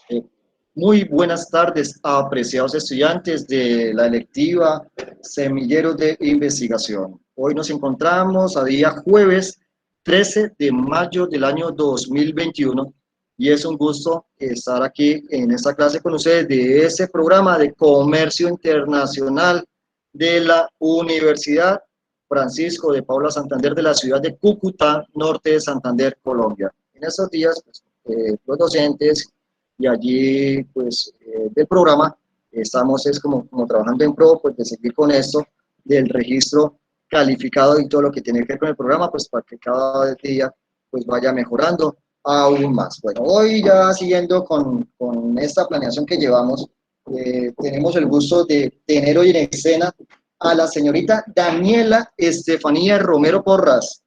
Eh, Muy buenas tardes, apreciados estudiantes de la electiva Semilleros de Investigación. Hoy nos encontramos a día jueves 13 de mayo del año 2021 y es un gusto estar aquí en esta clase con ustedes de ese programa de comercio internacional de la Universidad Francisco de Paula Santander de la ciudad de Cúcuta, norte de Santander, Colombia. En estos días, los docentes y allí pues del programa estamos es como trabajando en pro pues de seguir con esto del registro calificado y todo lo que tiene que ver con el programa pues para que cada día pues vaya mejorando aún más. Bueno, hoy ya siguiendo con esta planeación que llevamos, tenemos el gusto de tener hoy en escena a la señorita Daniela Estefanía Romero Porras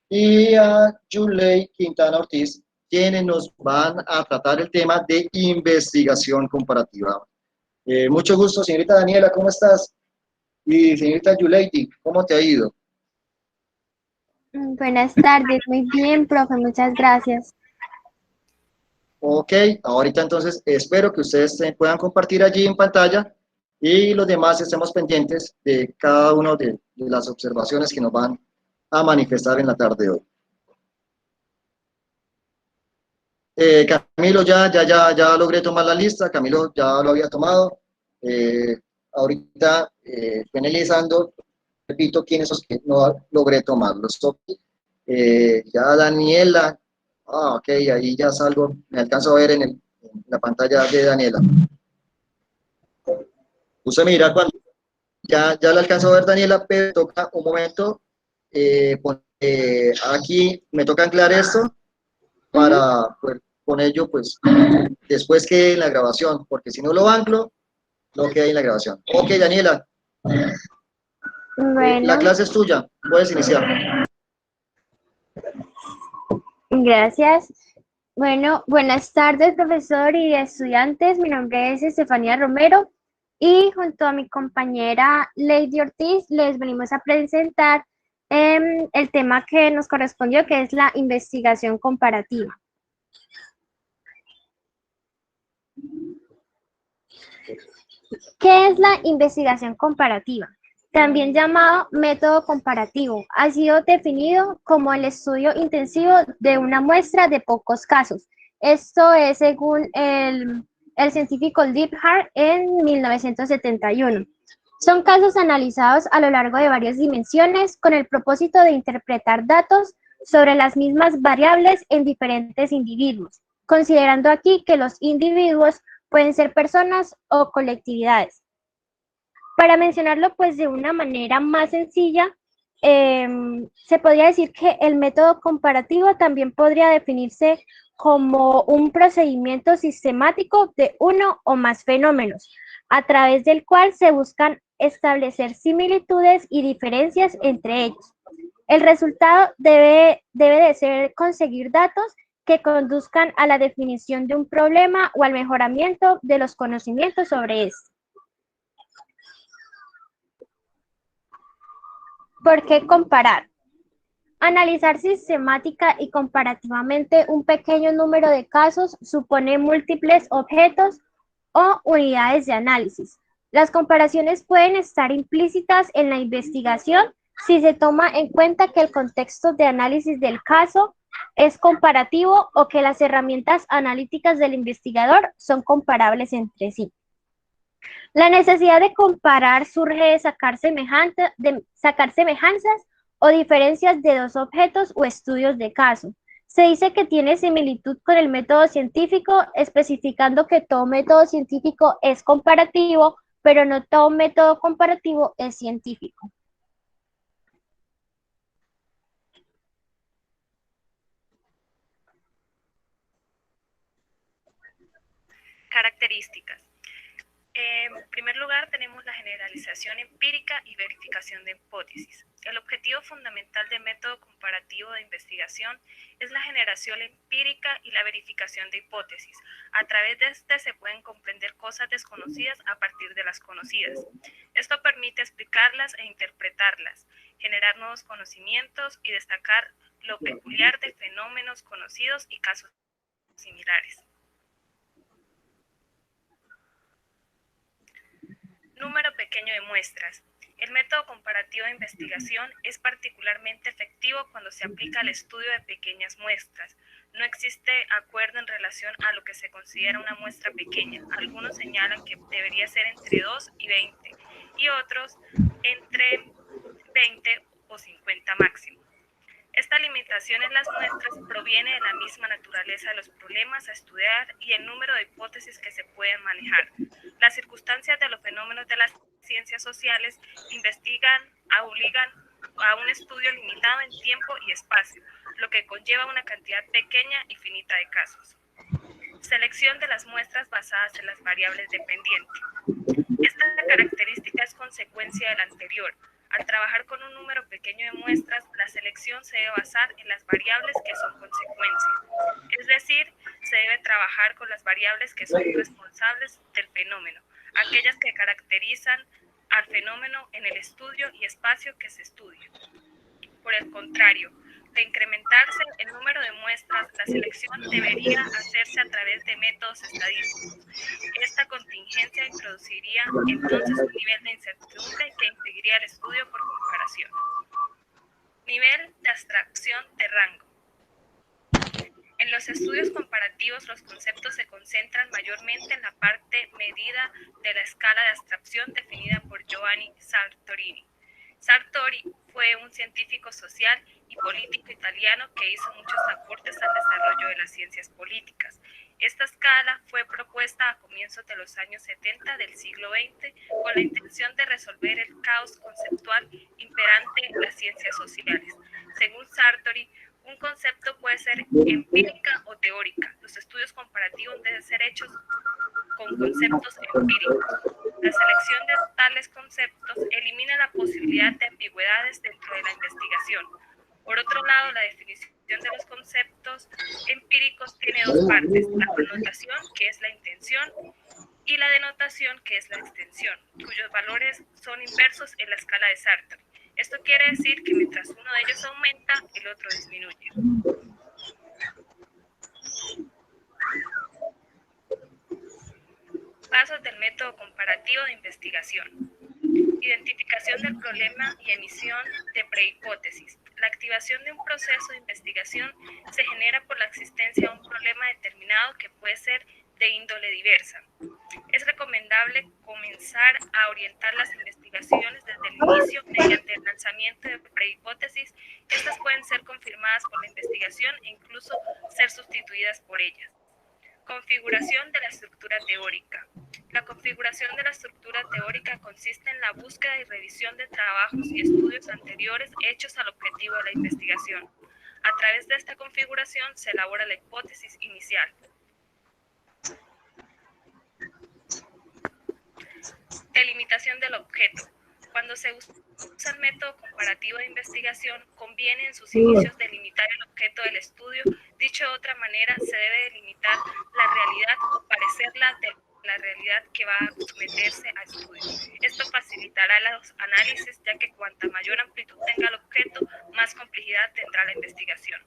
y a Yulei Quintana Ortiz, quienes nos van a tratar el tema de investigación comparativa. Mucho gusto, señorita Daniela, ¿cómo estás? Y señorita Yuleiti, ¿cómo te ha ido? Buenas tardes, muy bien, profe, muchas gracias. Ok, ahorita entonces espero que ustedes puedan compartir allí en pantalla y los demás estemos pendientes de cada una de las observaciones que nos van a manifestar en la tarde de hoy. Camilo, ya logré tomar la lista, Camilo ya lo había tomado. Eh, Ahorita finalizando, repito quiénes son los que no logré tomarlos. Ya Daniela, ok, ahí ya salgo, me alcanzo a ver en la pantalla de Daniela. Usted mira cuando ya la alcanzo a ver Daniela, pero toca un momento, aquí me toca anclar esto Ujú. para poder con ello, pues, después que en la grabación, porque si no lo anclo, no queda en la grabación. Ok, Daniela, la Bueno, clase es tuya, puedes iniciar. gracias. Bueno, buenas tardes, profesor y estudiantes. Mi nombre es Estefanía Romero y junto a mi compañera Lady Ortiz les venimos a presentar el tema que nos correspondió, que es la investigación comparativa. ¿Qué es la investigación comparativa? También llamado método comparativo, ha sido definido como el estudio intensivo de una muestra de pocos casos. Esto es según el científico Liebhardt en 1971. Son casos analizados a lo largo de varias dimensiones con el propósito de interpretar datos sobre las mismas variables en diferentes individuos, considerando aquí que los individuos pueden ser personas o colectividades. Para mencionarlo pues de una manera más sencilla, se podría decir que el método comparativo también podría definirse como un procedimiento sistemático de uno o más fenómenos, a través del cual se buscan establecer similitudes y diferencias entre ellos. El resultado debe de ser conseguir datos que conduzcan a la definición de un problema o al mejoramiento de los conocimientos sobre este. ¿Por qué comparar? Analizar sistemática y comparativamente un pequeño número de casos supone múltiples objetos o unidades de análisis. Las comparaciones pueden estar implícitas en la investigación si se toma en cuenta que el contexto de análisis del caso es comparativo o que las herramientas analíticas del investigador son comparables entre sí. La necesidad de comparar surge de sacar semejanzas o diferencias de dos objetos o estudios de caso. Se dice que tiene similitud con el método científico, especificando que todo método científico es comparativo, pero no todo método comparativo es científico. Características. En primer lugar, tenemos la generalización empírica y verificación de hipótesis. El objetivo fundamental del método comparativo de investigación es la generación empírica y la verificación de hipótesis. A través de este se pueden comprender cosas desconocidas a partir de las conocidas. Esto permite explicarlas e interpretarlas, generar nuevos conocimientos y destacar lo peculiar de fenómenos conocidos y casos similares. Número pequeño de muestras. El método comparativo de investigación es particularmente efectivo cuando se aplica al estudio de pequeñas muestras. No existe acuerdo en relación a lo que se considera una muestra pequeña. Algunos señalan que debería ser entre 2 y 20 y otros entre 20 o 50 máximo. Esta limitación en las muestras proviene de la misma naturaleza de los problemas a estudiar y el número de hipótesis que se pueden manejar. Las circunstancias de los fenómenos de las ciencias sociales obligan a un estudio limitado en tiempo y espacio, lo que conlleva una cantidad pequeña y finita de casos. Selección de las muestras basadas en las variables dependientes. Esta característica es consecuencia de la anterior. Al trabajar con un número pequeño de muestras, la selección se debe basar en las variables que son consecuencia. Es decir, se debe trabajar con las variables que son responsables del fenómeno, aquellas que caracterizan al fenómeno en el estudio y espacio que se estudia. Por el contrario, de incrementarse el número de muestras, la selección debería hacerse a través de métodos estadísticos. Esta contingencia introduciría entonces un nivel de incertidumbre que impediría el estudio por comparación. Nivel de abstracción de rango. En los estudios comparativos, los conceptos se concentran mayormente en la parte medida de la escala de abstracción definida por Giovanni Sartorini. Sartori fue un científico social y político italiano que hizo muchos aportes al desarrollo de las ciencias políticas. Esta escala fue propuesta a comienzos de los años 70 del siglo XX con la intención de resolver el caos conceptual imperante en las ciencias sociales. Según Sartori, un concepto puede ser empírica o teórica. Los estudios comparativos deben ser hechos con conceptos empíricos. La selección de tales conceptos elimina la posibilidad de ambigüedades dentro de la investigación. Por otro lado, la definición de los conceptos empíricos tiene dos partes: la connotación, que es la intención, y la denotación, que es la extensión, cuyos valores son inversos en la escala de Sartori. Esto quiere decir que mientras uno de ellos aumenta, el otro disminuye. Pasos del método comparativo de investigación. Identificación del problema y emisión de prehipótesis. La activación de un proceso de investigación se genera por la existencia de un problema determinado que puede ser de índole diversa. Es recomendable comenzar a orientar las investigaciones desde el inicio mediante el lanzamiento de prehipótesis. Estas pueden ser confirmadas por la investigación e incluso ser sustituidas por ellas. Configuración de la estructura teórica. La configuración de la estructura teórica consiste en la búsqueda y revisión de trabajos y estudios anteriores hechos al objetivo de la investigación. A través de esta configuración se elabora la hipótesis inicial. Delimitación del objeto. Cuando se usa el método comparativo de investigación, conviene en sus inicios delimitar el objeto del estudio. Dicho de otra manera, se debe delimitar la realidad o parecerla de la realidad que va a someterse a estudio. Esto facilitará los análisis, ya que cuanta mayor amplitud tenga el objeto, más complejidad tendrá la investigación.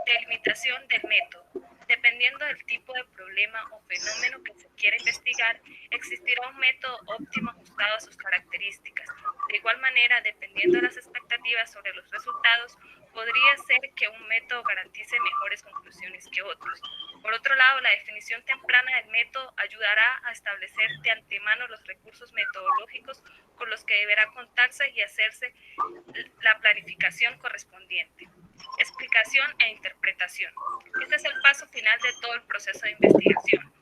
Delimitación del método. Dependiendo del tipo de problema o fenómeno que se quiera investigar, existirá un método óptimo ajustado a sus características. De igual manera, dependiendo de las expectativas sobre los resultados, podría ser que un método garantice mejores conclusiones que otros. Por otro lado, la definición temprana del método ayudará a establecer de antemano los recursos metodológicos con los que deberá contarse y hacerse la planificación correspondiente. Explicación e interpretación. Este es el paso final de todo el proceso de investigación.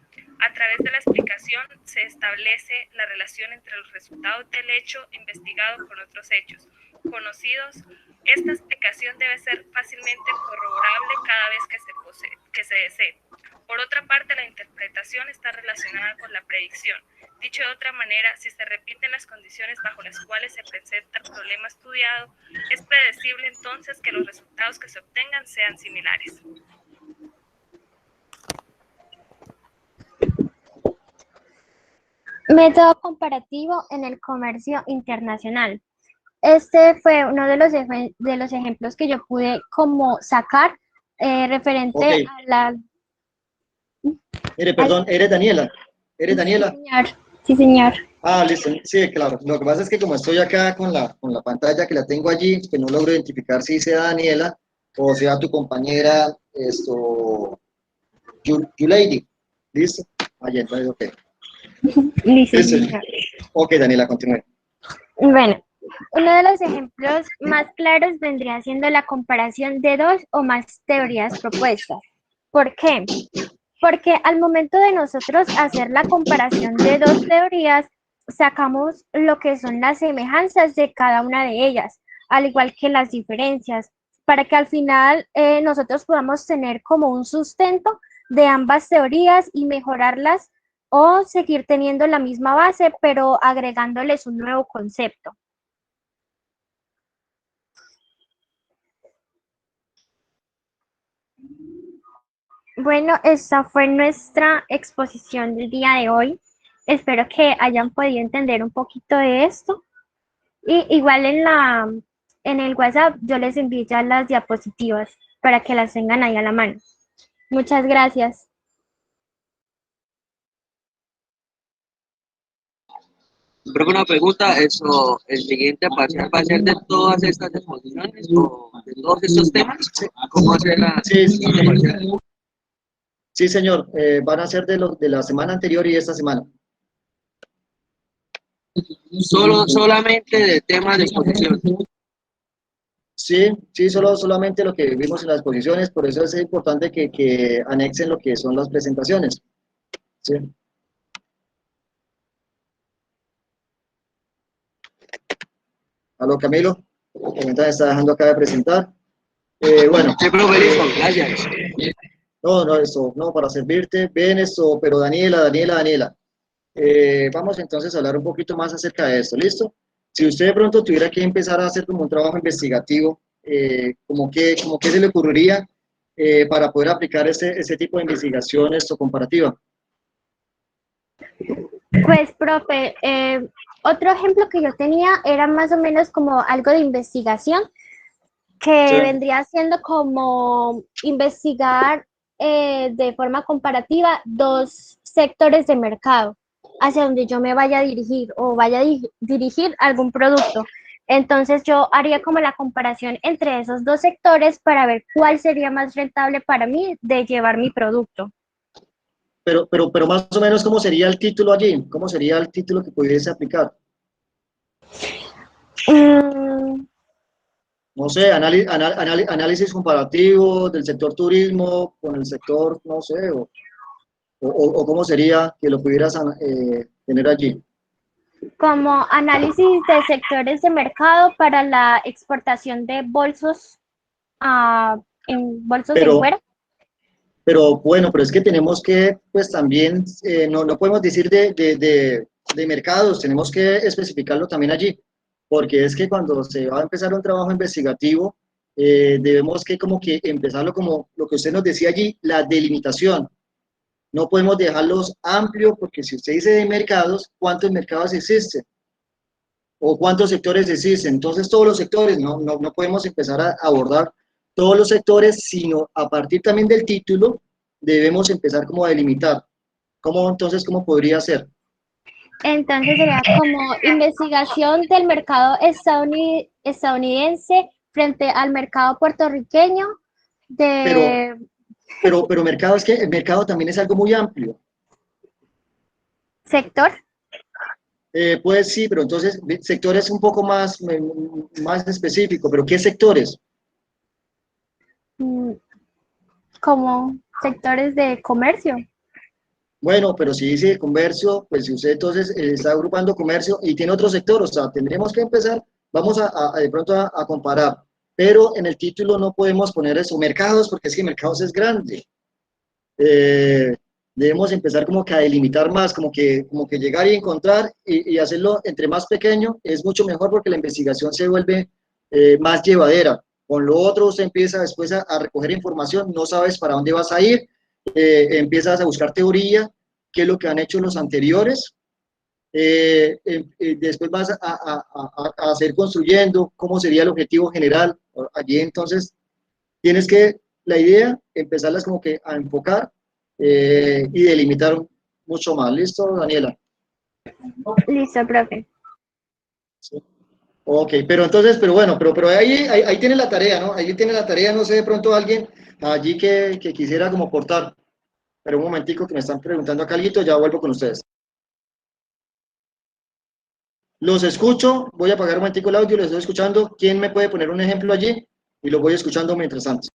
A través de la explicación se establece la relación entre los resultados del hecho investigado con otros hechos conocidos. Esta explicación debe ser fácilmente corroborable cada vez que se desee. Por otra parte, la interpretación está relacionada con la predicción. Dicho de otra manera, si se repiten las condiciones bajo las cuales se presenta el problema estudiado, es predecible entonces que los resultados que se obtengan sean similares. Método comparativo en el comercio internacional. Este fue uno de los ejemplos que yo pude como sacar referente a la... Perdón, ¿eres Daniela? ¿Eres Daniela? Sí, señor. Sí, señor. Ah, listo. Sí, claro. Lo que pasa es que como estoy acá con la pantalla que la tengo allí, que no logro identificar si sea Daniela o sea tu compañera, Lady. ¿Listo? Allá, entonces, ok. Listo, Listo. señor. Ok, Daniela, continúe. Bueno, uno de los ejemplos más claros vendría siendo la comparación de dos o más teorías propuestas. ¿Por qué? Porque al momento de nosotros hacer la comparación de dos teorías, sacamos lo que son las semejanzas de cada una de ellas, al igual que las diferencias, para que al final nosotros podamos tener como un sustento de ambas teorías y mejorarlas o seguir teniendo la misma base, pero agregándoles un nuevo concepto. Bueno, esta fue nuestra exposición del día de hoy. Espero que hayan podido entender un poquito de esto. Y igual en el WhatsApp yo les envío ya las diapositivas para que las tengan ahí a la mano. Muchas gracias. Pero una pregunta, eso, ¿el siguiente parcial va a ser de todas estas exposiciones o de todos estos temas? ¿Cómo hacer la Sí, siguiente parcial? sí, señor. Van a ser de la semana anterior y esta semana. Solamente de temas de exposición. Sí, sí, solamente lo que vimos en las exposiciones, por eso es importante que anexen lo que son las presentaciones. Sí. Aló, Camilo. También te está dejando acá de presentar. Bueno, Sí, profe, listo, gracias. no, eso, no, para servirte. Ven esto, pero Daniela. Vamos entonces a hablar un poquito más acerca de esto, ¿listo? Si usted de pronto tuviera que empezar a hacer como un trabajo investigativo, como que se le ocurriría para poder aplicar ese tipo de investigación esto comparativa. Pues, profe, otro ejemplo que yo tenía era más o menos como algo de investigación, Sí. que vendría siendo como investigar de forma comparativa dos sectores de mercado hacia donde yo me vaya a dirigir o vaya a dirigir algún producto. Entonces yo haría como la comparación entre esos dos sectores para ver cuál sería más rentable para mí de llevar mi producto. Pero más o menos, ¿cómo sería el título allí? ¿Cómo sería el título que pudiese aplicar? Mm, No sé, análisis comparativo del sector turismo con el sector, no sé, o cómo sería que lo pudieras tener allí. como análisis de sectores de mercado para la exportación de bolsos en bolsos en Pero, cuero. pero bueno, pero es que tenemos que, pues también, no podemos decir de mercados, tenemos que especificarlo también allí, porque es que cuando se va a empezar un trabajo investigativo, debemos que como que empezarlo como lo que usted nos decía allí, la delimitación. No podemos dejarlos amplios, porque si usted dice de mercados, ¿cuántos mercados existen? ¿O cuántos sectores existen? Entonces, todos los sectores, no podemos empezar a abordar todos los sectores, sino a partir también del título, debemos empezar como a delimitar. Entonces, cómo podría ser? Entonces sería como investigación del mercado estadounidense frente al mercado puertorriqueño Pero, de pero mercado, es que el mercado también es algo muy amplio. sector. Pues sí, pero entonces, sectores un poco más específico, pero ¿qué sectores? mm, como sectores de comercio. Bueno, pero si dice comercio, pues si usted entonces está agrupando comercio y tiene otro sector, o sea, tendremos que empezar, vamos de pronto a comparar, pero en el título no podemos poner eso, mercados, porque es que mercados es grande. Eh, Debemos empezar como que a delimitar más, como que llegar y encontrar y hacerlo entre más pequeño es mucho mejor porque la investigación se vuelve más llevadera. Con lo otro, usted empieza después a recoger información, no sabes para dónde vas a ir, empiezas a buscar teoría, qué es lo que han hecho los anteriores, después vas a seguir construyendo cómo sería el objetivo general. Allí entonces tienes que, la idea, empezarlas como que a enfocar y delimitar mucho más. ¿Listo, Daniela? Listo, profe. Ok, pero entonces, pero bueno, pero ahí tiene la tarea, ¿no? Ahí tiene la tarea, no sé, de pronto alguien allí que quisiera como aportar. Pero un momentico que me están preguntando acá algo, ya vuelvo con ustedes. Los escucho, voy a apagar un momentico el audio, los estoy escuchando. ¿Quién me puede poner un ejemplo allí? Y lo voy escuchando mientras tanto.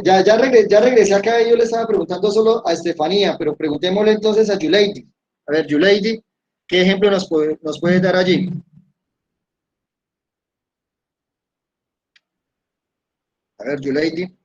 Ya regresé acá y yo le estaba preguntando solo a Estefanía, pero preguntémosle entonces a Yuleidi. A ver, Yuleidi, ¿qué ejemplo nos puede dar allí? A ver, Yuleidi.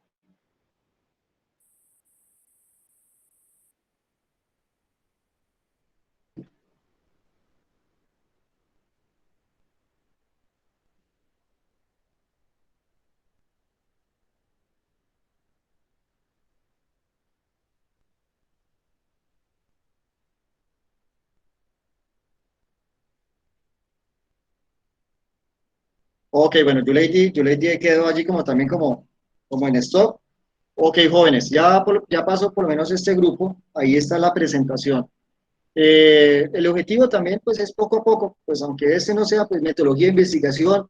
Ok, bueno, Yuleidi quedó allí como también como en stop. Ok, jóvenes, ya pasó por lo menos este grupo, ahí está la presentación. El objetivo también pues es poco a poco, pues aunque este no sea pues metodología de investigación,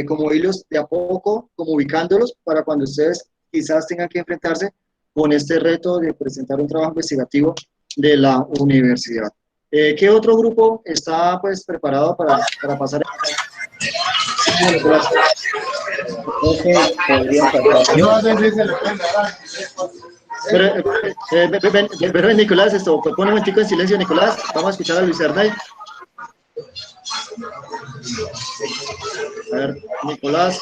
como irlos de a poco, como ubicándolos para cuando ustedes quizás tengan que enfrentarse con este reto de presentar un trabajo investigativo de la universidad. ¿Qué otro grupo está pues preparado para pasar? Profe, podría pasar yo. Pero Nicolás, pon un momentico en silencio, Nicolás. Vamos a escuchar a Luis Hernay. A ver, Nicolás.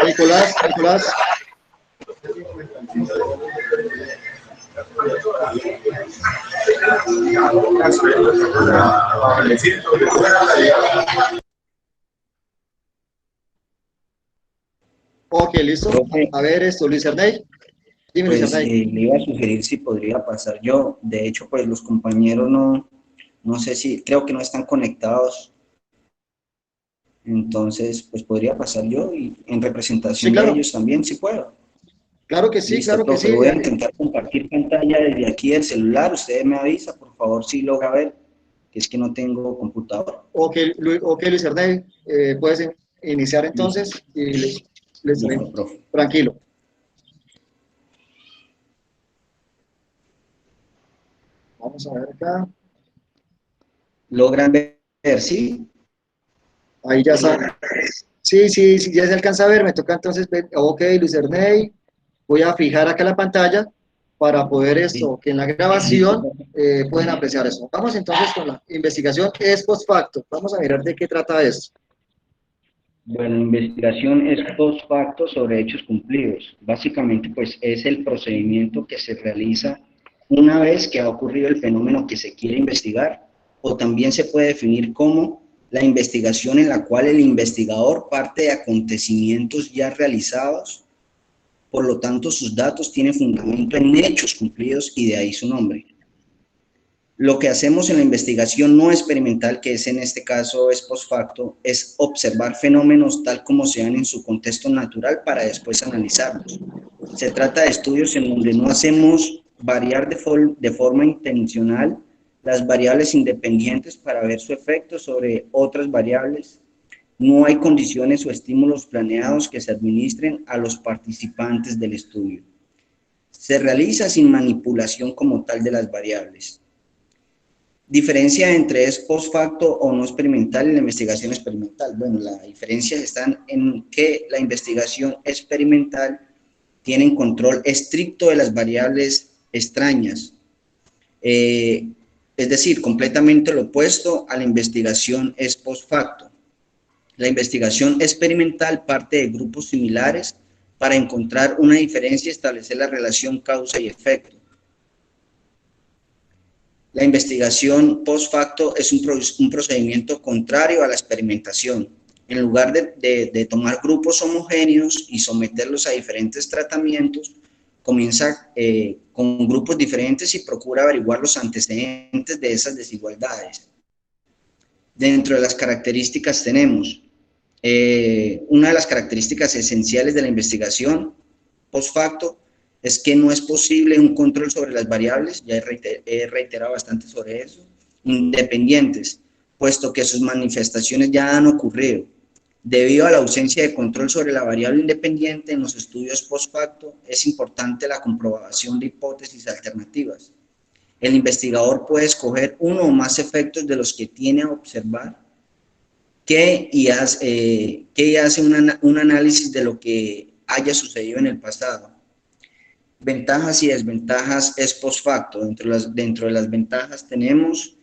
Nicolás. Ok, listo. Profe, A ver esto, Luis Hernay. Dime, Luis pues Hernay. le iba a sugerir si podría pasar yo. De hecho, pues los compañeros no sé si, creo que no están conectados. Entonces, pues podría pasar yo y en Sí, representación de claro. ellos también, si puedo. Claro que sí, Listo, claro que profe, sí. voy a intentar compartir pantalla desde aquí del celular. Usted me avisa, por favor, si logra ver, que es que no tengo computador. Ok, Luis Hernay, puedes iniciar Listo, entonces y les listo, profe. tranquilo. Vamos a ver acá. ¿Logran ver? ¿Sí? Ahí ya está. Sí, ya se alcanza a ver. Me toca entonces ver. Ok, Luis Hernay. Voy a fijar acá la pantalla para poder Sí. esto, que en la Listo, grabación profe. pueden apreciar eso. Vamos entonces con la investigación es post facto. Vamos a mirar de qué trata esto. Bueno, investigación es post facto sobre hechos cumplidos. Básicamente, pues es el procedimiento que se realiza una vez que ha ocurrido el fenómeno que se quiere investigar, o también se puede definir como la investigación en la cual el investigador parte de acontecimientos ya realizados, por lo tanto sus datos tienen fundamento en hechos cumplidos y de ahí su nombre. Lo que hacemos en la investigación no experimental, que es en este caso es post facto, es observar fenómenos tal como sean en su contexto natural para después analizarlos. Se trata de estudios en donde no hacemos variar de forma intencional las variables independientes para ver su efecto sobre otras variables. No hay condiciones o estímulos planeados que se administren a los participantes del estudio. Se realiza sin manipulación como tal de las variables. Diferencia entre es post facto o no experimental y la investigación experimental. Bueno, la diferencia está en que la investigación experimental tiene control estricto de las variables extrañas, es decir, completamente lo opuesto a la investigación es post facto. La investigación experimental parte de grupos similares para encontrar una diferencia y establecer la relación causa y efecto. La investigación post facto es un procedimiento contrario a la experimentación. En lugar de tomar grupos homogéneos y someterlos a diferentes tratamientos, comienza con grupos diferentes y procura averiguar los antecedentes de esas desigualdades. Dentro de las características tenemos, una de las características esenciales de la investigación post facto es que no es posible un control sobre las variables, ya he reiterado bastante sobre eso, independientes, puesto que sus manifestaciones ya han ocurrido. Debido a la ausencia de control sobre la variable independiente en los estudios post facto, es importante la comprobación de hipótesis alternativas. El investigador puede escoger uno o más efectos de los que tiene a observar y hace un análisis de lo que haya sucedido en el pasado. Ventajas y desventajas es post facto. Dentro de las ventajas tenemos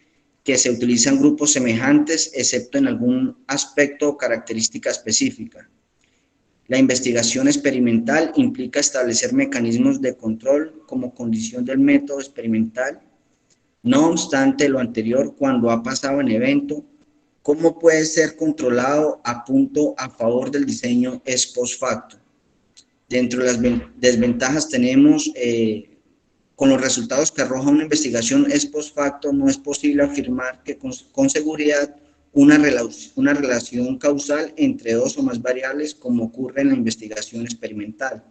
que se utilizan grupos semejantes, excepto en algún aspecto o característica específica. La investigación experimental implica establecer mecanismos de control como condición del método experimental. No obstante lo anterior, cuando ha pasado en evento, ¿cómo puede ser controlado a punto a favor del diseño es post facto? Dentro de las desventajas tenemos, con los resultados que arroja una investigación ex post facto, no es posible afirmar que con seguridad una relación causal entre dos o más variables como ocurre en la investigación experimental.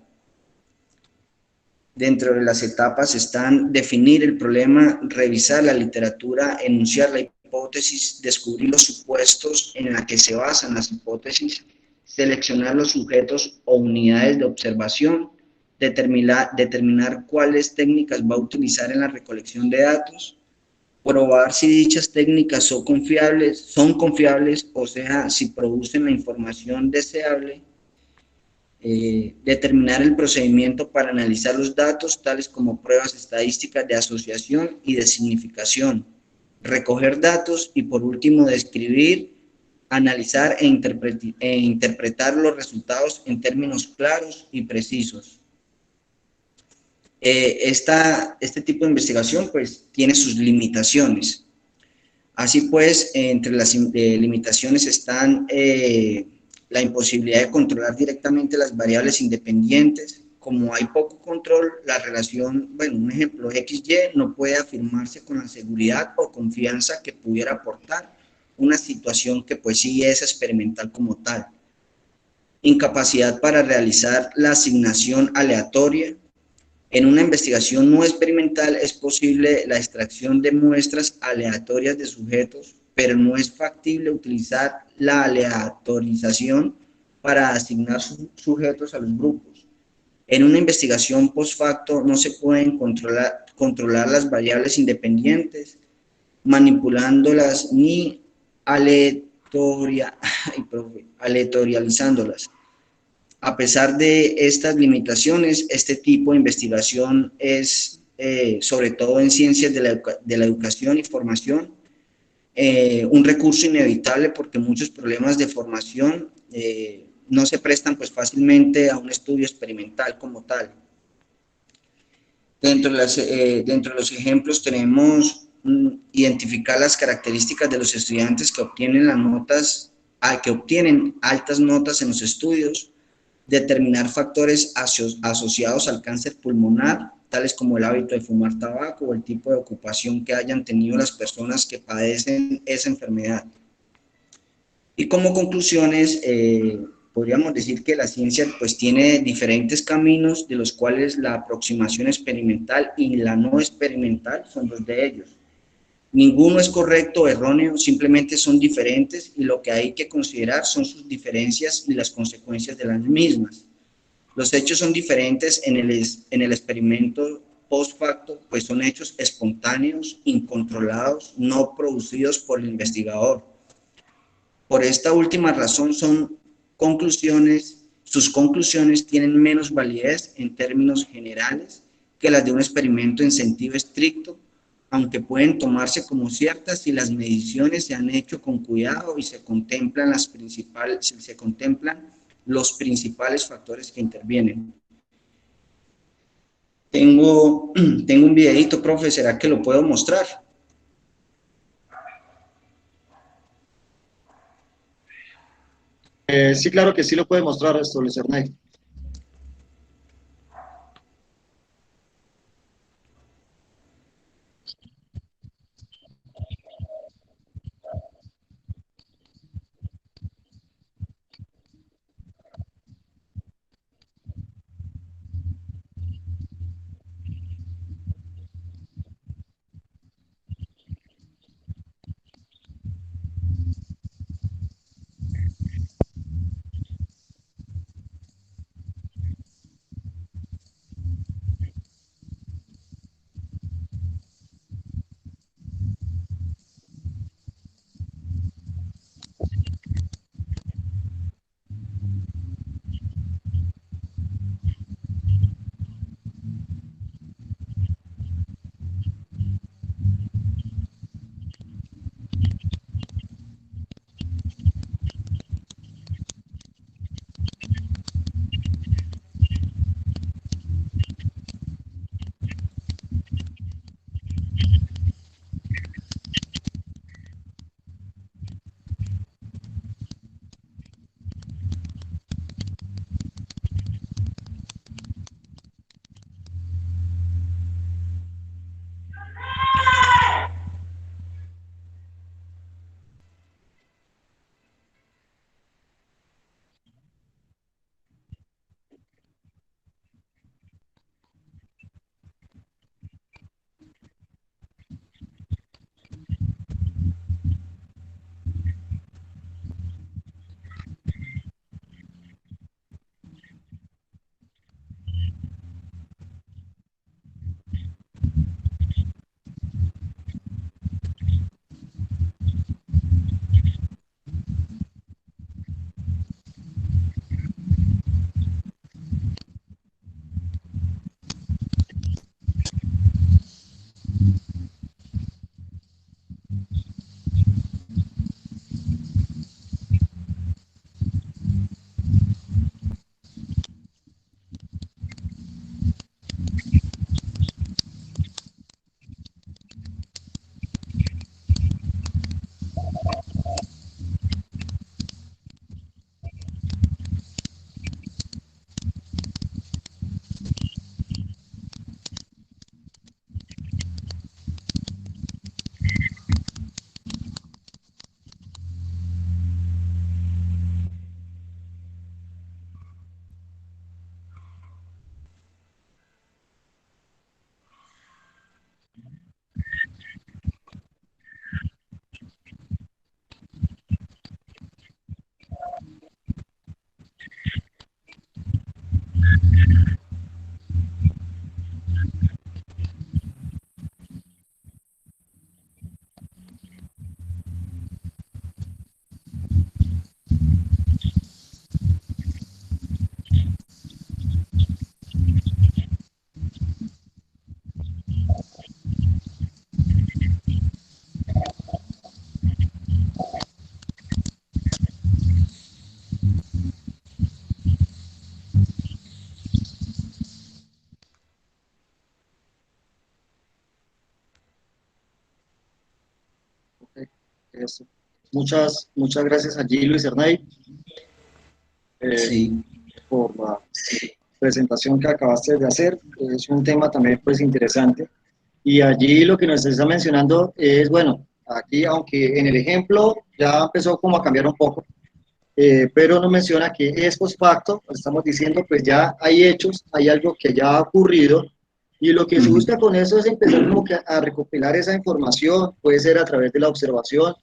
Dentro de las etapas están definir el problema, revisar la literatura, enunciar la hipótesis, descubrir los supuestos en la que se basan las hipótesis, seleccionar los sujetos o unidades de observación, determinar cuáles técnicas va a utilizar en la recolección de datos, probar si dichas técnicas son confiables, o sea, si producen la información deseable, determinar el procedimiento para analizar los datos, tales como pruebas estadísticas de asociación y de significación, recoger datos y por último describir, analizar e interpretar los resultados en términos claros y precisos. Este tipo de investigación pues tiene sus limitaciones. Así pues, entre las limitaciones están la imposibilidad de controlar directamente las variables independientes. Como hay poco control, la relación, bueno, un ejemplo, XY no puede afirmarse con la seguridad o confianza que pudiera aportar una situación que pues sí es experimental como tal. Incapacidad para realizar la asignación aleatoria. En una investigación no experimental es posible la extracción de muestras aleatorias de sujetos, pero no es factible utilizar la aleatorización para asignar sujetos a los grupos. En una investigación post facto no se pueden controlar las variables independientes, manipulándolas ni aleatorializándolas. A pesar de estas limitaciones, este tipo de investigación es, sobre todo en ciencias de la educación y formación, un recurso inevitable porque muchos problemas de formación no se prestan pues fácilmente a un estudio experimental como tal. Dentro de los ejemplos tenemos identificar las características de los estudiantes que obtienen altas notas en los estudios, determinar factores asociados al cáncer pulmonar, tales como el hábito de fumar tabaco o el tipo de ocupación que hayan tenido las personas que padecen esa enfermedad. Y como conclusiones, podríamos decir que la ciencia pues tiene diferentes caminos, de los cuales la aproximación experimental y la no experimental son dos de ellos. Ninguno es correcto o erróneo, simplemente son diferentes y lo que hay que considerar son sus diferencias y las consecuencias de las mismas. Los hechos son diferentes en el experimento post facto, pues son hechos espontáneos, incontrolados, no producidos por el investigador. Por esta última razón sus conclusiones tienen menos validez en términos generales que las de un experimento en sentido estricto, aunque pueden tomarse como ciertas si las mediciones se han hecho con cuidado y se contemplan los principales factores que intervienen. Tengo un videito, profe, ¿será que lo puedo mostrar? Sí, claro que sí lo puede mostrar esto, Luis Ernest. Eso. Muchas gracias allí, Luis Ernay, Sí, por la presentación que acabaste de hacer. Es un tema también pues interesante. Y allí lo que nos está mencionando es, bueno, aquí aunque en el ejemplo ya empezó como a cambiar un poco, pero nos menciona que es post facto, estamos diciendo pues ya hay hechos, hay algo que ya ha ocurrido y lo que se ujú, busca con eso es empezar como que a recopilar esa información, puede ser a través de la observación,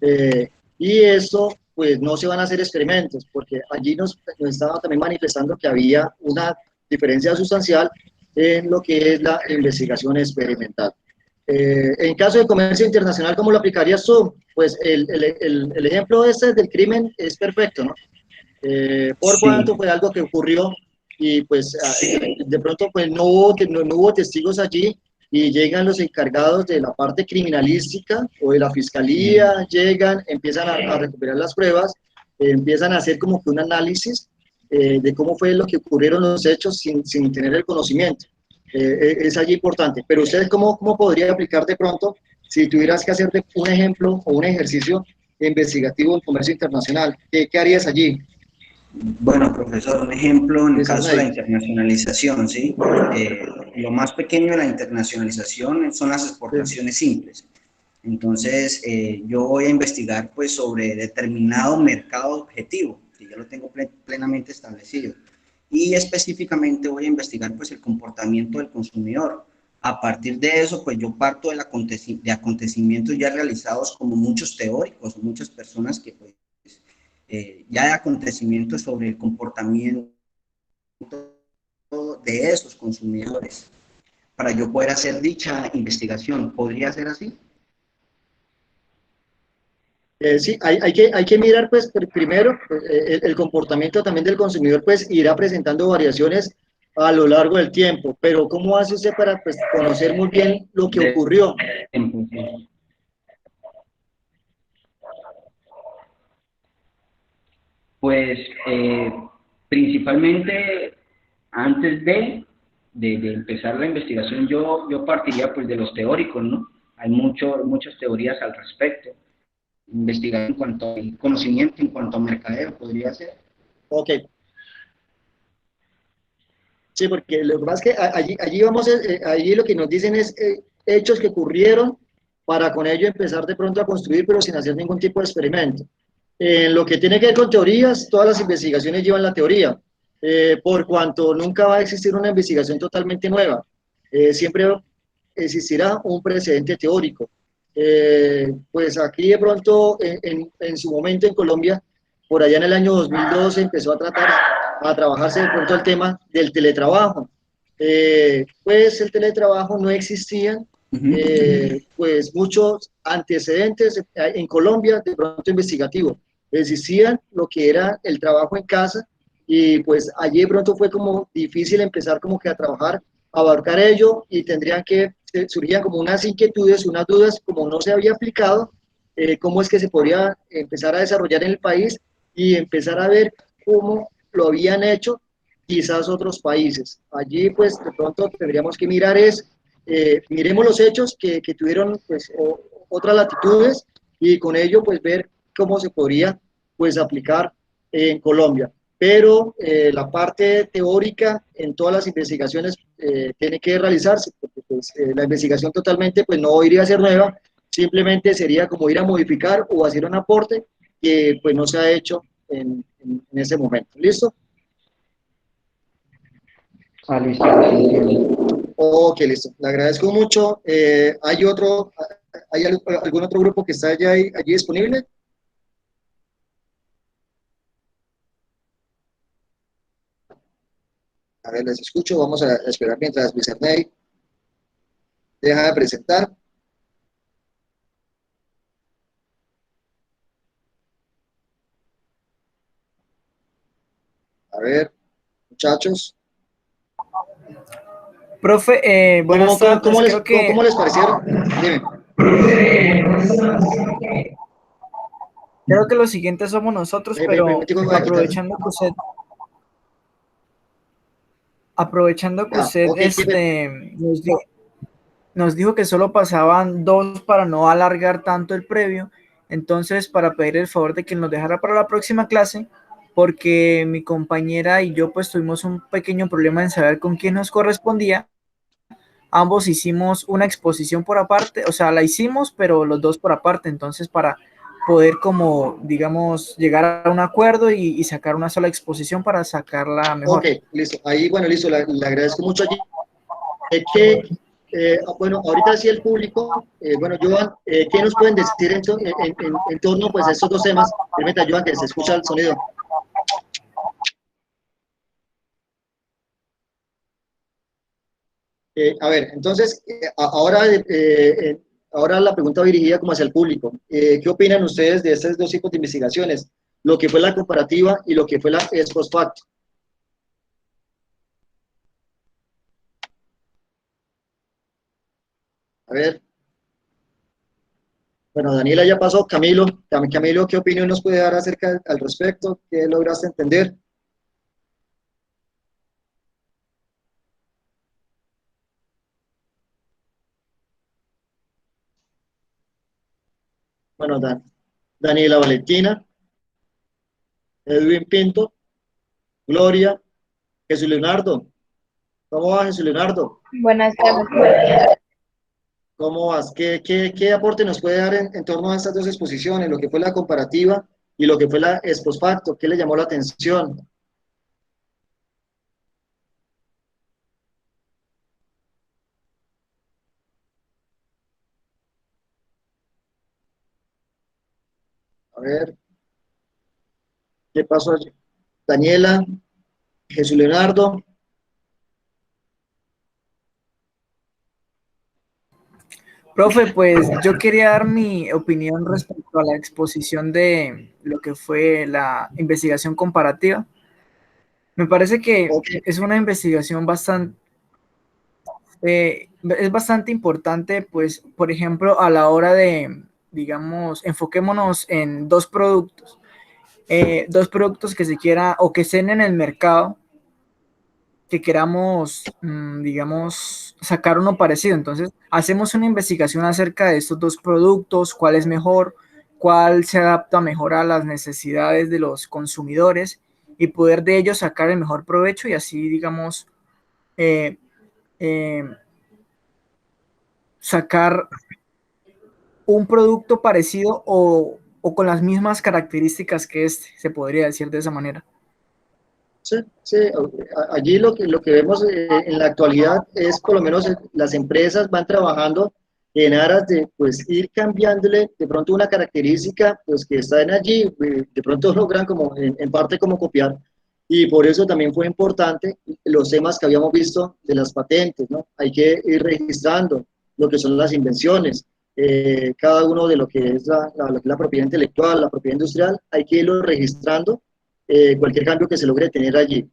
eh, y eso, pues no se van a hacer experimentos, porque allí nos estaba también manifestando que había una diferencia sustancial en lo que es la investigación experimental. En caso de comercio internacional, ¿cómo lo aplicarías tú? Pues el ejemplo este del crimen es perfecto, ¿no? Por cuanto sí, fue algo que ocurrió y pues de pronto pues no hubo testigos allí y llegan los encargados de la parte criminalística o de la ujú, fiscalía, llegan, empiezan a recuperar las pruebas, empiezan a hacer como que un análisis de cómo fue lo que ocurrieron los hechos sin tener el conocimiento. Es allí importante. Pero usted, ¿cómo podría aplicar de pronto si tuvieras que hacer un ejemplo o un ejercicio investigativo en comercio internacional. ¿Qué harías allí? Bueno, profesor, un ejemplo en el Listo, caso de la Ney. internacionalización, ¿sí? Lo más pequeño de la internacionalización son las Sí. exportaciones simples. Entonces, yo voy a investigar pues sobre determinado mercado objetivo, que ya lo tengo plenamente establecido. Y específicamente voy a investigar pues el comportamiento del consumidor. A partir de eso, pues yo parto de acontecimientos ya realizados como muchos teóricos, muchas personas que pues ya hay acontecimientos sobre el comportamiento de esos consumidores para yo poder hacer dicha investigación. ¿Podría ser así? Sí, hay que mirar, pues, primero, el comportamiento también del consumidor, pues, irá presentando variaciones a lo largo del tiempo, pero ¿cómo hace usted para, pues, conocer muy bien lo que De ocurrió? tiempo, sí. Pues principalmente antes de empezar la investigación yo partiría pues de los teóricos, ¿no? Hay muchas teorías al respecto. Investigar en cuanto al conocimiento, en cuanto a mercadeo, podría ser. Ok, sí, porque lo que pasa es que allí vamos, allí lo que nos dicen es hechos que ocurrieron para con ello empezar de pronto a construir, pero sin hacer ningún tipo de experimento. En lo que tiene que ver con teorías, todas las investigaciones llevan la teoría, por cuanto nunca va a existir una investigación totalmente nueva. Siempre existirá un precedente teórico. Pues aquí de pronto, en su momento en Colombia, por allá en el año 2012 empezó a trabajarse de pronto el tema del teletrabajo. Pues el teletrabajo no existía, Uh -huh. pues muchos antecedentes en Colombia de pronto investigativo. Existían lo que era el trabajo en casa y pues allí de pronto fue como difícil empezar como que a trabajar, abarcar ello y tendrían que, surgían como unas inquietudes, unas dudas, como no se había aplicado, cómo es que se podría empezar a desarrollar en el país y empezar a ver cómo lo habían hecho quizás otros países. Allí pues de pronto tendríamos que mirar miremos los hechos que tuvieron pues otras latitudes y con ello pues ver cómo se podría pues aplicar en Colombia. Pero la parte teórica en todas las investigaciones tiene que realizarse, porque pues, la investigación totalmente pues no iría a ser nueva, simplemente sería como ir a modificar o hacer un aporte que pues no se ha hecho en ese momento. ¿Listo? Ah, listo, listo, entiendo. Ok, listo. Le agradezco mucho. ¿Hay algún otro grupo que está allí disponible? A ver, les escucho. Vamos a esperar mientras Luis Ernei deja de presentar. A ver, muchachos. Profe, buenas tardes. Creo ¿Cómo que, les parecieron? Dime. creo que los siguientes somos nosotros, pero aprovechando que Ya, usted ok, dime. nos dijo que solo pasaban dos para no alargar tanto el previo, entonces para pedir el favor de que nos dejara para la próxima clase, porque mi compañera y yo pues tuvimos un pequeño problema en saber con quién nos correspondía. Ambos hicimos una exposición por aparte, o sea, la hicimos, pero los dos por aparte, entonces para poder como, digamos, llegar a un acuerdo y sacar una sola exposición para sacarla Ok, mejor. listo. Ahí, bueno, listo. Le agradezco mucho allí. Que, bueno, ahorita sí el público, bueno, Joan, ¿qué nos pueden decir en torno pues, a estos dos temas? Permita, Joan, que se escucha el sonido. A ver, entonces, ahora la pregunta dirigida como hacia el público. ¿Qué opinan ustedes de estos dos tipos de investigaciones? Lo que fue la comparativa y lo que fue la ex post facto. A ver, bueno, Daniela ya pasó. Camilo, Camilo, ¿qué opinión nos puede dar acerca al respecto? ¿Qué lograste entender? Bueno, Dan. Daniela Valentina, Edwin Pinto, Gloria, Jesús Leonardo. ¿Cómo va, Jesús Leonardo? Buenas tardes. ¿Cómo vas? ¿Qué aporte nos puede dar en torno a estas dos exposiciones, lo que fue la comparativa y lo que fue la ex post facto? ¿Qué le llamó la atención? A ver, ¿qué pasó allí? Daniela, Jesús Leonardo. Profe, pues yo quería dar mi opinión respecto a la exposición de lo que fue la investigación comparativa. Me parece que Ok, es una investigación es bastante importante, pues, por ejemplo, a la hora de, digamos, enfoquémonos en dos productos que se quiera o que estén en el mercado, que queramos, digamos, sacar uno parecido. Entonces, hacemos una investigación acerca de estos dos productos, cuál es mejor, cuál se adapta mejor a las necesidades de los consumidores y poder de ellos sacar el mejor provecho y así, digamos, eh, eh, sacar un producto parecido o con las mismas características que este, se podría decir de esa manera. sí, sí, allí lo que vemos en la actualidad es por lo menos las empresas van trabajando en aras de pues ir cambiándole de pronto una característica pues que está en allí, de pronto logran como en parte como copiar y por eso también fue importante los temas que habíamos visto de las patentes, ¿no? Hay que ir registrando lo que son las invenciones, cada uno de lo que es lo que es la propiedad intelectual, la propiedad industrial, hay que irlo registrando cualquier cambio que se logre tener allí.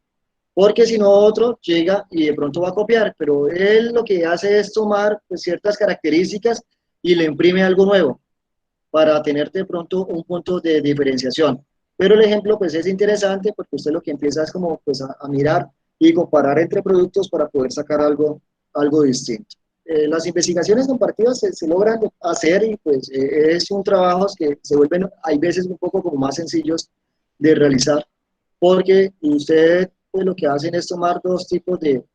Porque si no, otro llega y de pronto va a copiar, pero él lo que hace es tomar pues, ciertas características y le imprime algo nuevo para tener de pronto un punto de diferenciación. Pero el ejemplo pues es interesante porque usted lo que empieza es como pues a mirar y comparar entre productos para poder sacar algo distinto. Las investigaciones compartidas se logran hacer y pues es un trabajo que se vuelven, hay veces un poco como más sencillos de realizar, porque usted pues, lo que hacen es tomar dos tipos de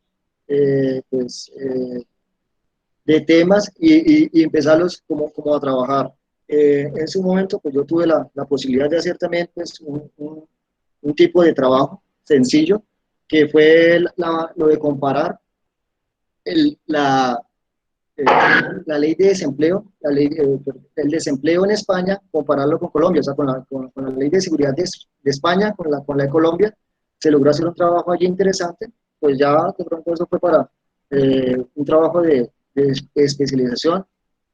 temas y empezarlos como a trabajar. En su momento, pues yo tuve la posibilidad de hacer también pues, un tipo de trabajo sencillo, que fue lo de comparar el, la, eh, la ley de desempleo, el desempleo en España, compararlo con Colombia, o sea, con la ley de seguridad de España, con la de Colombia, se logró hacer un trabajo allí interesante, pues ya de pronto eso fue para un trabajo de especialización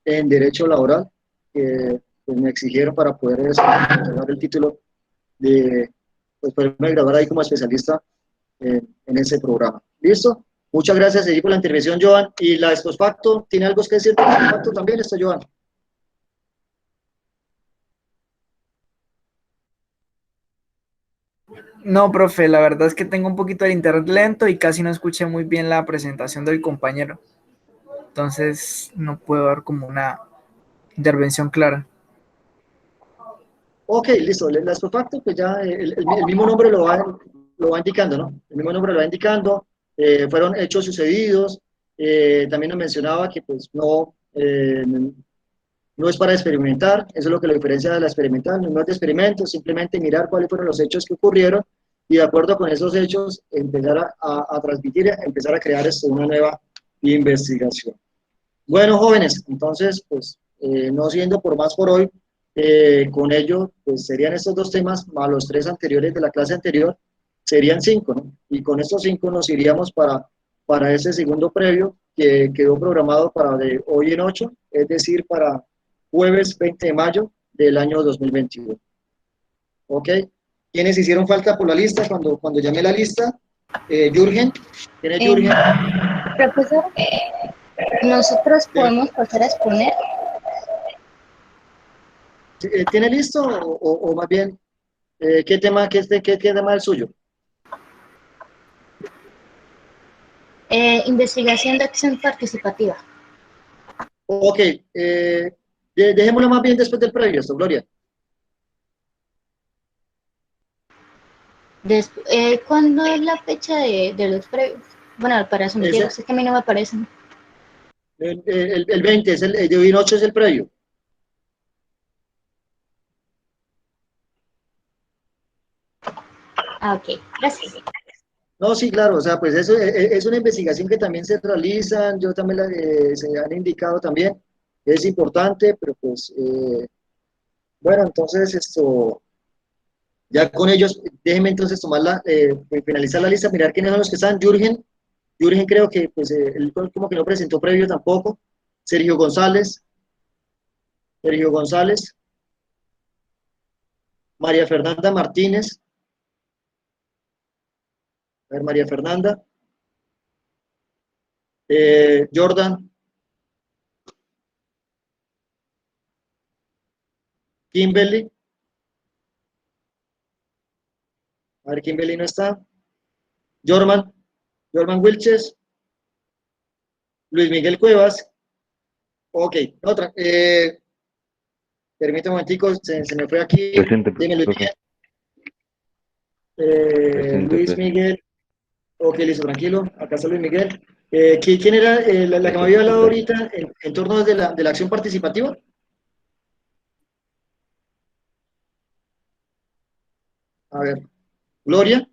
en derecho laboral, que pues, me exigieron para poder entregar el título de, pues poderme graduar ahí como especialista en ese programa. ¿Listo? Muchas gracias allí por la intervención, Joan. Y la Expospacto, ¿tiene algo que decir de la Expospacto también? Está Joan. No, profe, la verdad es que tengo un poquito de internet lento y casi no escuché muy bien la presentación del compañero. Entonces no puedo dar como una intervención clara. Ok, listo. La Expospacto, pues ya el mismo nombre lo va indicando, ¿no? El mismo nombre lo va indicando. Fueron hechos sucedidos. También nos mencionaba que pues no es para experimentar, eso es lo que lo diferencia de la experimental, no es de experimento, simplemente mirar cuáles fueron los hechos que ocurrieron y de acuerdo con esos hechos empezar a transmitir, empezar a crear una nueva investigación. Bueno, jóvenes, entonces, pues, no siendo por más por hoy, con ello, pues serían estos dos temas, más los tres anteriores de la clase anterior, serían cinco, ¿no? Y con estos cinco nos iríamos para ese segundo previo que quedó programado para de hoy en 8, es decir, para jueves 20 de mayo del año 2021. ¿Ok? ¿Quiénes hicieron falta por la lista cuando llamé la lista? Jürgen. ¿Quién es Jürgen? Profesor, ¿nosotros podemos pasar a exponer? ¿Tiene listo o más bien qué tema es el suyo? Investigación de acción participativa. Ok, dejémoslo más bien después del previo, esto, Gloria. ¿Cuándo es la fecha de los previos? Bueno, para Ese, semilleros, es que a mí no me aparecen. el 20, el de hoy 8 es el previo. Ah, ok, gracias. No, sí, claro, o sea, pues eso es una investigación que también se realiza, yo también se han indicado también, es importante, pero pues, bueno, entonces esto, ya con ellos, déjenme entonces tomarla, finalizar la lista, mirar quiénes son los que están, Jürgen creo que pues él como que no presentó previo tampoco, Sergio González, Sergio González, María Fernanda Martínez, a ver, María Fernanda, Jordan, Kimberly, a ver, Kimberly no está, Jorman, Jorman Wilches, Luis Miguel Cuevas, ok, otra, permítame un momentico, se me fue aquí, Presente, dime Luis profe. Miguel, Presente, Luis presente. Miguel, ok, listo, tranquilo, acá está Luis Miguel. ¿Quién era la que me había Presente, hablado presente. ahorita en torno de la acción participativa? A ver, Gloria,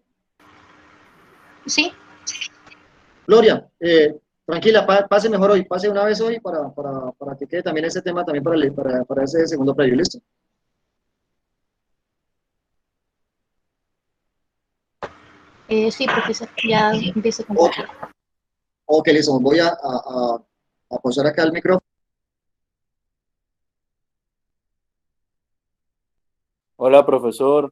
Sí, Gloria, tranquila, pase mejor hoy, pase una vez hoy para que quede también ese tema también para ese segundo previo, ¿listo? sí, profesor, ya empiezo a Ok, compartir. ok, listo, voy a pausar acá el micrófono. Hola, profesor.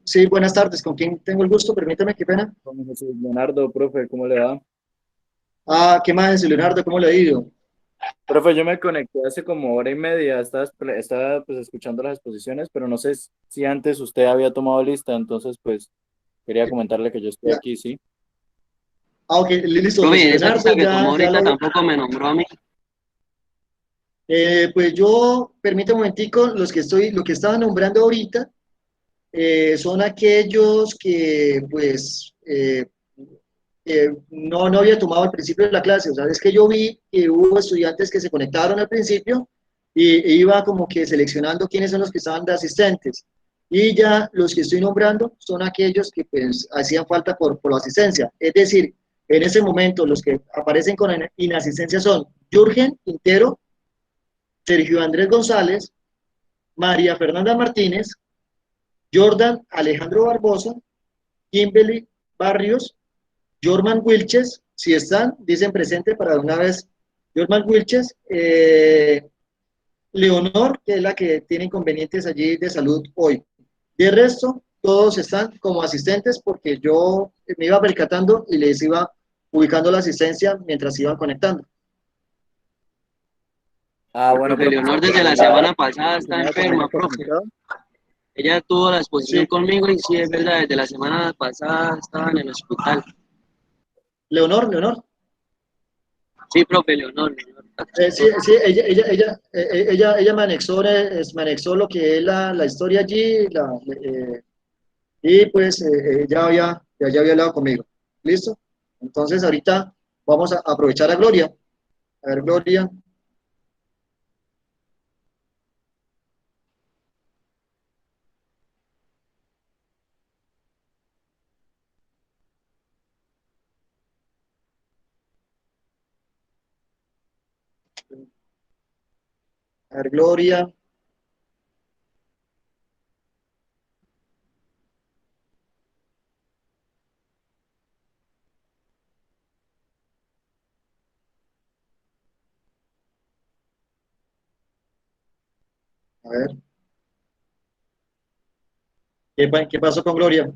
Sí, buenas tardes, ¿con quién tengo el gusto? Permítame, qué pena. Con Jesús Leonardo, profe, ¿cómo le va? Ah, ¿qué más, Leonardo? ¿Cómo le ha ido? Profe, yo me conecté hace como hora y media, estaba pues escuchando las exposiciones, pero no sé si antes usted había tomado lista, entonces pues quería comentarle que yo estoy Ya. aquí, ¿sí? Ah, ok, listo, Profe, Luis y en esa Leonardo, lista que tomó ya ahorita lo... tampoco me nombró a mí. Pues yo, permítame un momentico, lo que estaba nombrando ahorita son aquellos que, pues, no había tomado al principio de la clase. O sea, es que yo vi que hubo estudiantes que se conectaron al principio e iba como que seleccionando quiénes son los que estaban de asistentes. Y ya los que estoy nombrando son aquellos que pues hacían falta por la asistencia. Es decir, en ese momento los que aparecen con inasistencia son Jürgen Quintero, Sergio Andrés González, María Fernanda Martínez, Jordan Alejandro Barbosa, Kimberly Barrios, Jorman Wilches, si están, dicen presente para de una vez. Jorman Wilches, Leonor, que es la que tiene inconvenientes allí de salud hoy. De resto, todos están como asistentes porque yo me iba percatando y les iba ubicando la asistencia mientras iban conectando. Ah, bueno, Profe profesor, Leonor desde pero la semana pasada está ¿no también enferma, está profe. conectado? Ella tuvo la exposición Sí, conmigo y sí, es verdad, desde la semana pasada estaba en el hospital. Leonor. Sí, profe Leonor. Sí, sí, ella me anexó lo que es la historia allí, y pues ya había hablado conmigo. ¿Listo? Entonces ahorita vamos a aprovechar a Gloria. A ver, Gloria. A ver, Gloria. A ver, ¿qué pasó con Gloria?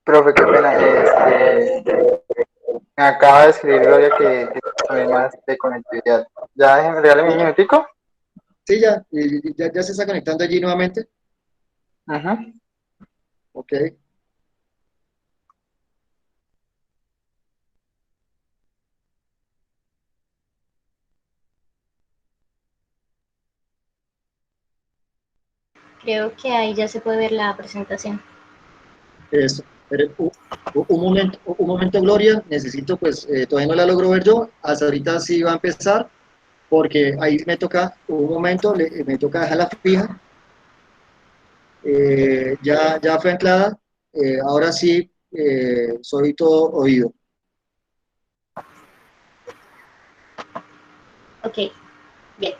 Profe, qué pena. Me acaba de escribir Gloria que problemas de conectividad. ¿Ya déjenme regalarme un minutico? Sí, ya se está conectando allí nuevamente. Ajá. Ok. Creo que ahí ya se puede ver la presentación. Eso. Pero, un momento, Gloria, necesito, pues, todavía no la logro ver yo, hasta ahorita sí va a empezar, porque ahí me toca, un momento, me toca dejarla fija, ya fue anclada, ahora sí soy todo oído. Ok, bien.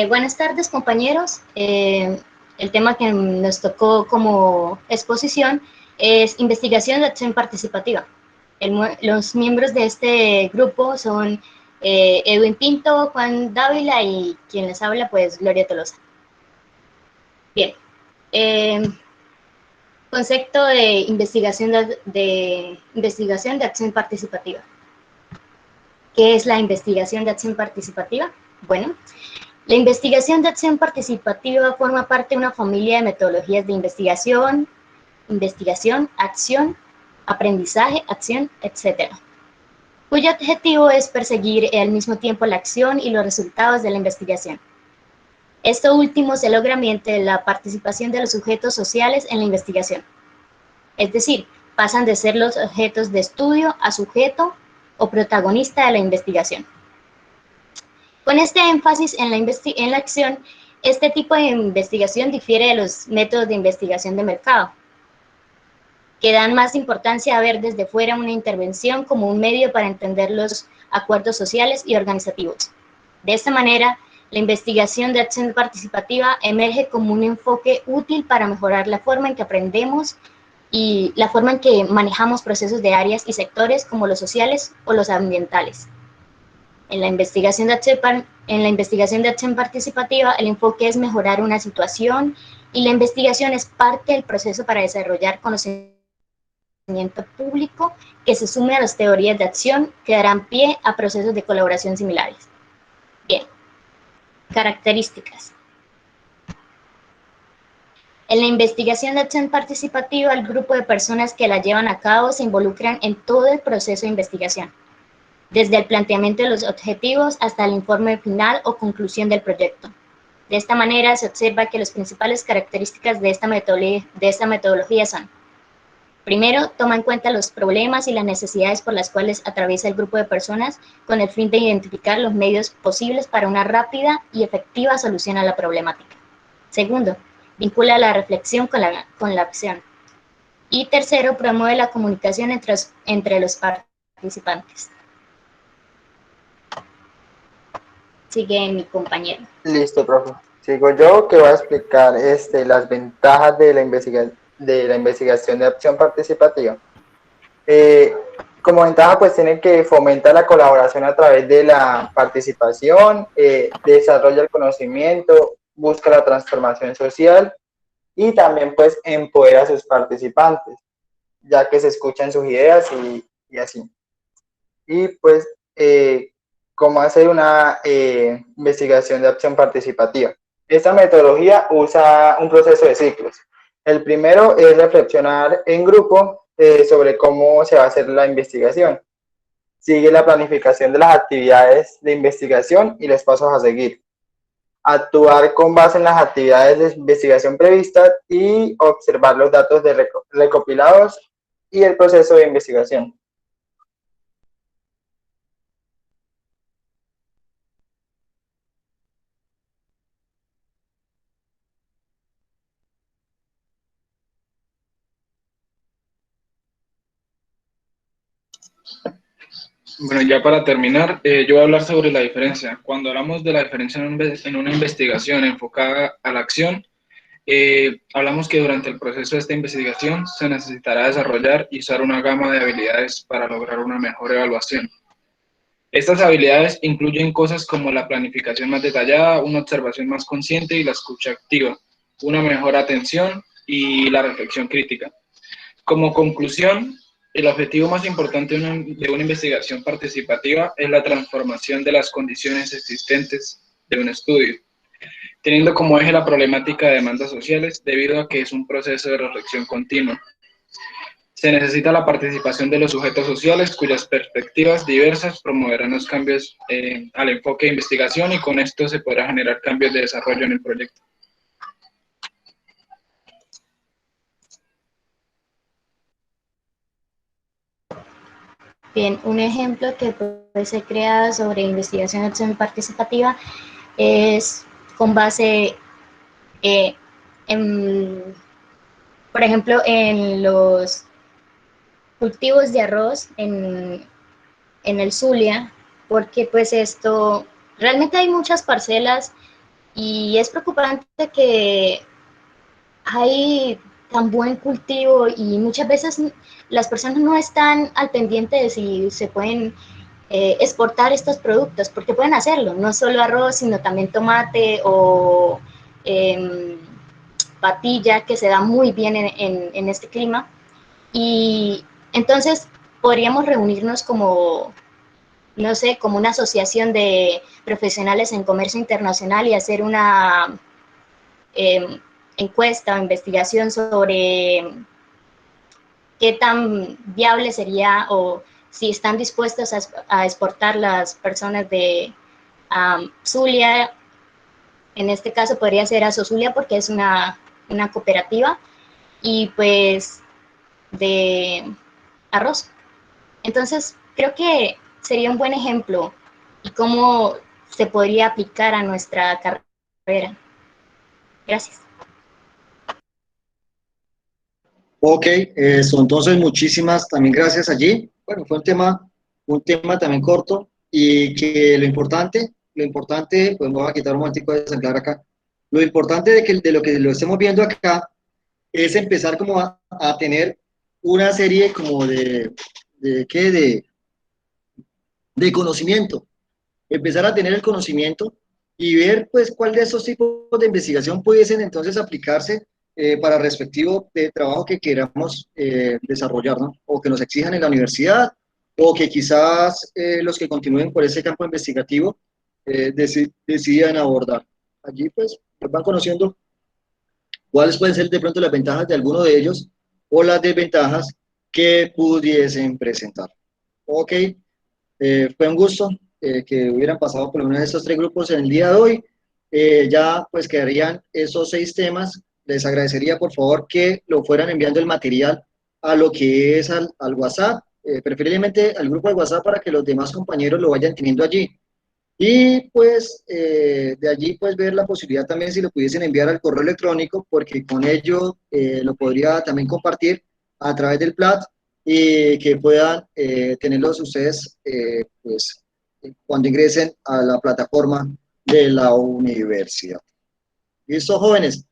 Buenas tardes, compañeros. El tema que nos tocó como exposición es investigación de acción participativa. Los miembros de este grupo son Edwin Pinto, Juan Dávila y quien les habla, pues Gloria Tolosa. Bien. Concepto de investigación de acción participativa. ¿Qué es la investigación de acción participativa? Bueno, la investigación de acción participativa forma parte de una familia de metodologías de investigación, acción, aprendizaje, acción, etc., cuyo objetivo es perseguir al mismo tiempo la acción y los resultados de la investigación. Esto último se logra mediante la participación de los sujetos sociales en la investigación. Es decir, pasan de ser los objetos de estudio a sujeto o protagonista de la investigación. Con este énfasis en la acción, este tipo de investigación difiere de los métodos de investigación de mercado, que dan más importancia a ver desde fuera una intervención como un medio para entender los acuerdos sociales y organizativos. De esta manera, la investigación de acción participativa emerge como un enfoque útil para mejorar la forma en que aprendemos y la forma en que manejamos procesos de áreas y sectores como los sociales o los ambientales. En la investigación de acción participativa, el enfoque es mejorar una situación y la investigación es parte del proceso para desarrollar conocimiento público que se sume a las teorías de acción que darán pie a procesos de colaboración similares. Bien, características. En la investigación de acción participativa, el grupo de personas que la llevan a cabo se involucran en todo el proceso de investigación, desde el planteamiento de los objetivos hasta el informe final o conclusión del proyecto. De esta manera, se observa que las principales características de esta metodología son: primero, toma en cuenta los problemas y las necesidades por las cuales atraviesa el grupo de personas con el fin de identificar los medios posibles para una rápida y efectiva solución a la problemática. Segundo, vincula la reflexión con la acción. Y tercero, promueve la comunicación entre los participantes. Sigue mi compañero. Listo, profe. Sigo yo, que voy a explicar las ventajas de la investigación de acción participativa. Como ventaja, pues tiene que fomentar la colaboración a través de la participación, desarrolla el conocimiento, busca la transformación social y también pues empodera a sus participantes, ya que se escuchan sus ideas y así. Y pues, ¿cómo hacer una investigación de acción participativa? Esta metodología usa un proceso de ciclos. El primero es reflexionar en grupo sobre cómo se va a hacer la investigación. Sigue la planificación de las actividades de investigación y los pasos a seguir. Actuar con base en las actividades de investigación previstas y observar los datos recopilados y el proceso de investigación. Bueno, ya para terminar, yo voy a hablar sobre la diferencia. Cuando hablamos de la diferencia en una investigación enfocada a la acción, hablamos que durante el proceso de esta investigación se necesitará desarrollar y usar una gama de habilidades para lograr una mejor evaluación. Estas habilidades incluyen cosas como la planificación más detallada, una observación más consciente y la escucha activa, una mejor atención y la reflexión crítica. Como conclusión, el objetivo más importante de una investigación participativa es la transformación de las condiciones existentes de un estudio, teniendo como eje la problemática de demandas sociales debido a que es un proceso de reflexión continua. Se necesita la participación de los sujetos sociales cuyas perspectivas diversas promoverán los cambios al enfoque de investigación y con esto se podrá generar cambios de desarrollo en el proyecto. Bien, un ejemplo que puede ser creado sobre investigación acción participativa es con base por ejemplo, en los cultivos de arroz en el Zulia, porque pues esto, realmente hay muchas parcelas y es preocupante que hay tan buen cultivo y muchas veces las personas no están al pendiente de si se pueden exportar estos productos, porque pueden hacerlo, no solo arroz, sino también tomate o patilla, que se da muy bien en este clima. Y entonces podríamos reunirnos como, no sé, como una asociación de profesionales en comercio internacional y hacer una encuesta o investigación sobre qué tan viable sería o si están dispuestos a exportar las personas de Zulia. En este caso podría ser Asozulia porque es una cooperativa y pues de arroz. Entonces creo que sería un buen ejemplo y cómo se podría aplicar a nuestra carrera. Gracias. Ok, eso, entonces muchísimas también gracias allí. Bueno, fue un tema también corto y que lo importante, pues me voy a quitar un momentico de ejemplar acá. Lo importante de lo que lo estemos viendo acá es empezar como a tener una serie como ¿qué? De conocimiento, empezar a tener el conocimiento y ver pues cuál de esos tipos de investigación pudiesen entonces aplicarse para el respectivo trabajo que queramos desarrollar, ¿no? O que nos exijan en la universidad, o que quizás los que continúen por ese campo investigativo decidan abordar. Allí pues van conociendo cuáles pueden ser de pronto las ventajas de alguno de ellos o las desventajas que pudiesen presentar. Ok, fue un gusto que hubieran pasado por uno de estos tres grupos en el día de hoy. Ya pues quedarían esos 6 temas. Les agradecería por favor que lo fueran enviando el material a lo que es al WhatsApp, preferiblemente al grupo de WhatsApp para que los demás compañeros lo vayan teniendo allí. Y pues de allí pues ver la posibilidad también si lo pudiesen enviar al correo electrónico, porque con ello lo podría también compartir a través del PLAT y que puedan tenerlos ustedes pues cuando ingresen a la plataforma de la universidad. Listo, jóvenes.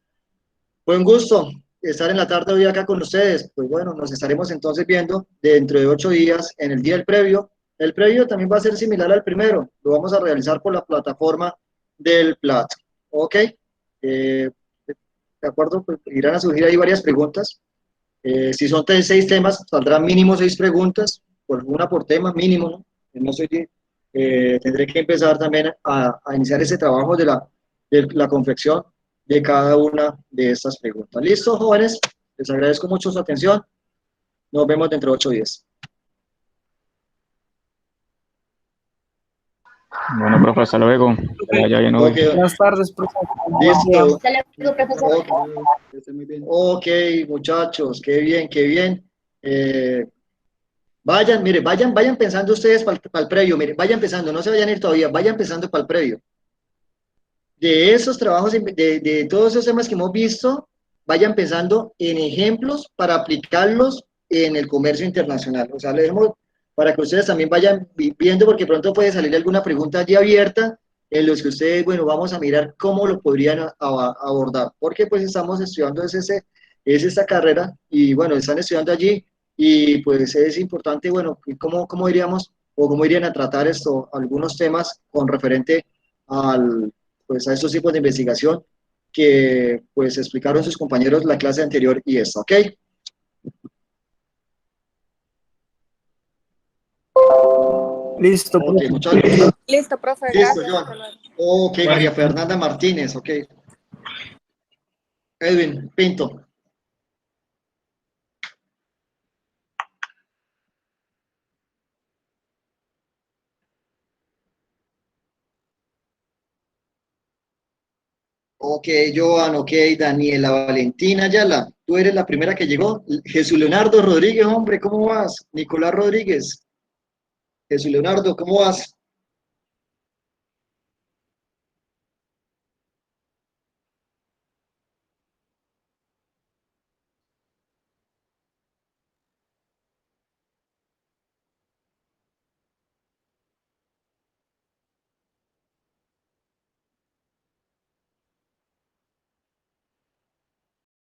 Fue un gusto estar en la tarde hoy acá con ustedes. Pues bueno, nos estaremos entonces viendo dentro de 8 días en el día del previo. El previo también va a ser similar al primero. Lo vamos a realizar por la plataforma del PLAT. ¿Ok? De acuerdo, pues irán a surgir ahí varias preguntas. Si son 6 temas, saldrán mínimo 6 preguntas, por una por tema, mínimo, ¿no? No soy, tendré que empezar también a iniciar ese trabajo de la confección de cada una de estas preguntas. ¿Listo, jóvenes? Les agradezco mucho su atención. Nos vemos dentro de 8 días. Bueno, profe, hasta luego. Que vaya bien hoy. Okay. Buenas tardes, profesor. Listo. Hasta luego, profesor. Ok, muchachos, qué bien, qué bien. Vayan, mire, vayan pensando ustedes para el previo, mire, vayan pensando, no se vayan a ir todavía, vayan pensando para el previo. De esos trabajos, de todos esos temas que hemos visto, vayan pensando en ejemplos para aplicarlos en el comercio internacional. O sea, le dejemos para que ustedes también vayan viendo, porque pronto puede salir alguna pregunta allí abierta en los que ustedes, bueno, vamos a mirar cómo lo podrían abordar, porque pues estamos estudiando es esta carrera y bueno, están estudiando allí y pues es importante, bueno, cómo iríamos o cómo irían a tratar esto, algunos temas con referente pues a estos tipos de investigación que pues explicaron sus compañeros la clase anterior y esta, ¿ok? Listo, Ok, profe. muchas gracias. Listo, profe, Listo, gracias. John. Ok, María Fernanda Martínez, ok. Edwin Pinto. Ok, Joan, ok, Daniela Valentina Ayala, tú eres la primera que llegó. Jesús Leonardo Rodríguez, hombre, ¿cómo vas? Nicolás Rodríguez. Jesús Leonardo, ¿cómo vas?